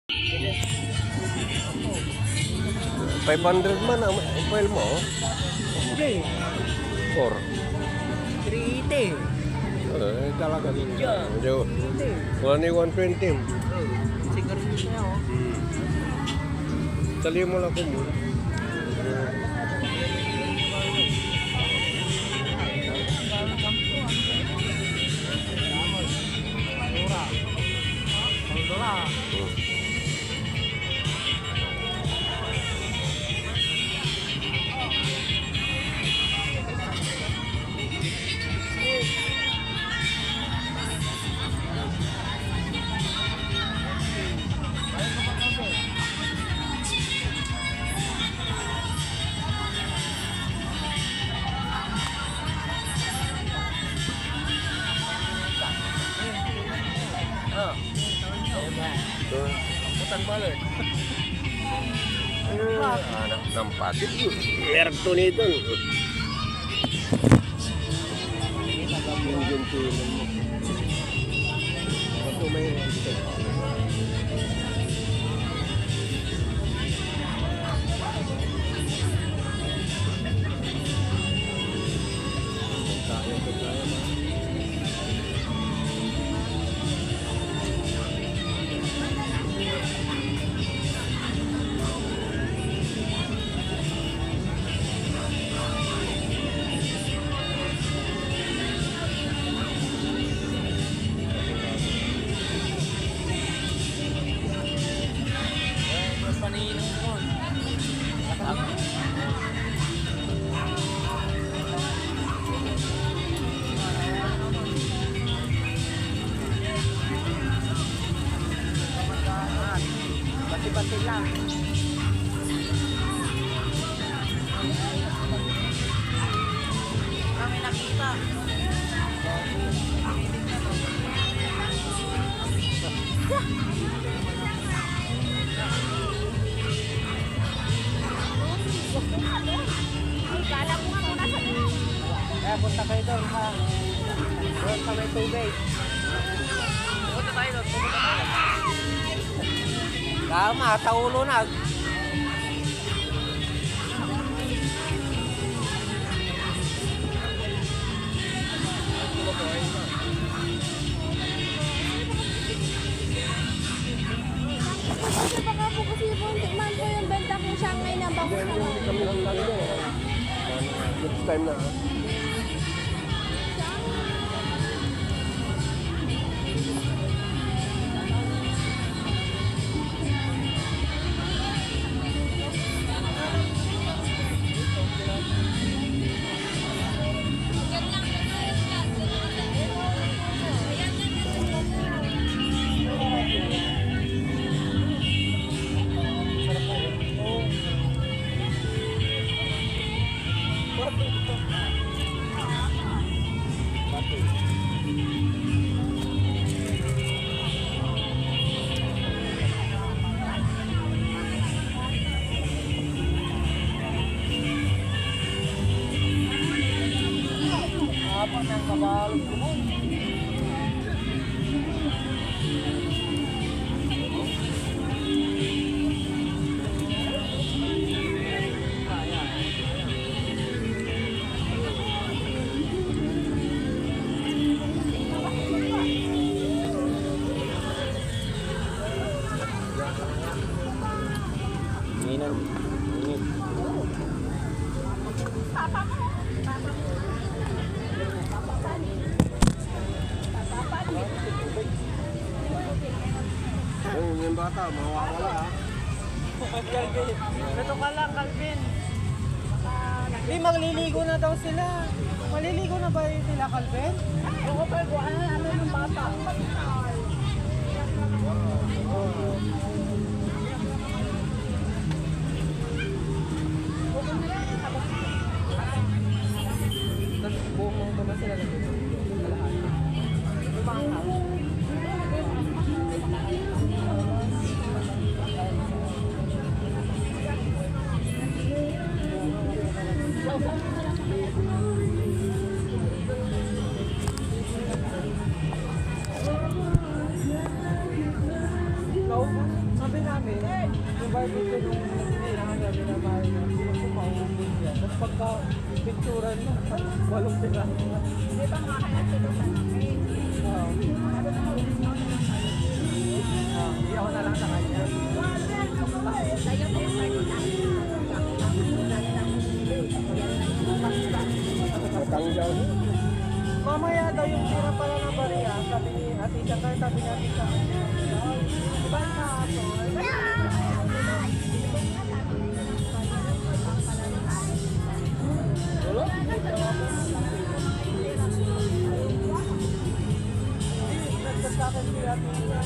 500 man ang file mo. Okay. 4. 380. Talaga. Yeah. Medyo. Wala ni 120. Sigarilyo siya, oh. Tali mo lang ko muna. Putan balot. Anak ng patit. Meron to nito. Pati lang. Kami nakita. Kaya punta kayo doon ha. Doon sa may tubig. Punta tayo doon. Punta tayo. Tama, taulo na. Baka po kasi po, tikman ko yung benta kong Shanghai na bangus na Next time na. Apa nang kabalog mo? Yung bata, mawawala ha. Calvin, ito ka lang, Calvin. Di, magliligo na daw sila. Maliligo na ba sila, Calvin? Oo, pero ano yung bata? Buong mo sila nandito. sabi namin, yung barbecue nung hinahan namin na bahay na, gusto maubos yan. Tapos pagka pinturan na, 8 piraso na. Di ba makakalat ito sa akin? Oo. Hindi ako na lang sa kanya. Sa'yo po yung Matanggal. Mamaya daw yung tira pala ng bariya, sabi ni Ate Siya, kaya sabi ni Ate Siya, diba na ako? Nagsasakin si Ate Siya,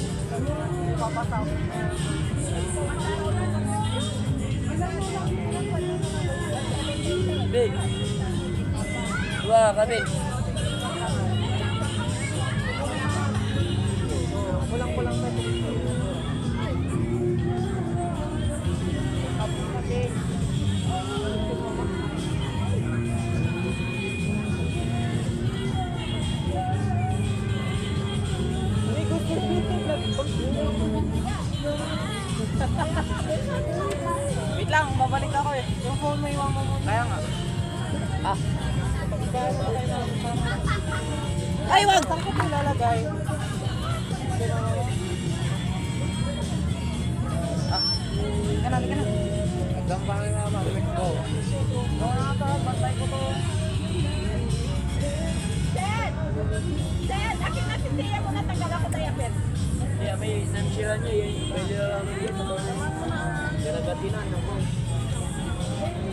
papasawin niya. Big. Dua kami. Kulang-kulang na ito. Hindi gusto dito. Wait lang, babalik ako eh. Yung phone mo iwan mo muna. Kaya nga. Ah, Ay, wag! Saan ko ilalagay? ka na. Hanggang pa rin naman. Oo. Doon na ito, bantay ko to. Dad! Dad! Akin na si Tia mo natanggal ako diaper. Kaya may nansira niya eh. Pwede na lang yun. Garagatinan ako.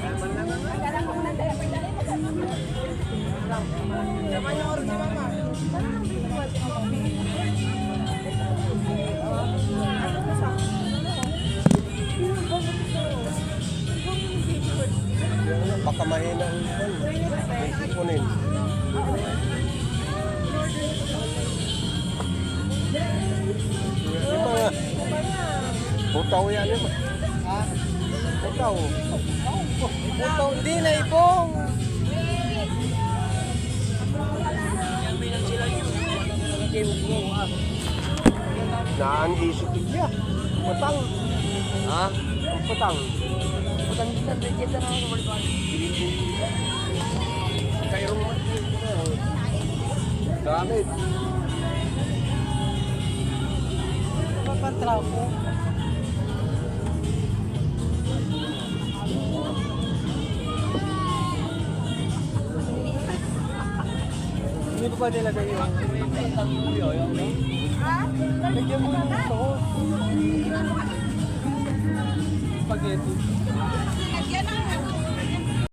Tanggal ako ng diaper. Dali mo sa mga. Sama niyo oras si Mama. Baka mahina ang ipunin. Yung mga putaw yan yun. Ha? Putaw. Ikaw, hindi na ibong. Yan may nansira niyo. Hindi mo ah. Naan-isip niya. Putang. Ha? Putang. Utang kita budget na ako balik. Kayong gamit. Papatrapo. Hindi ko pa nilagay yung Ha? lagyan mo yung sauce. Spaghetti.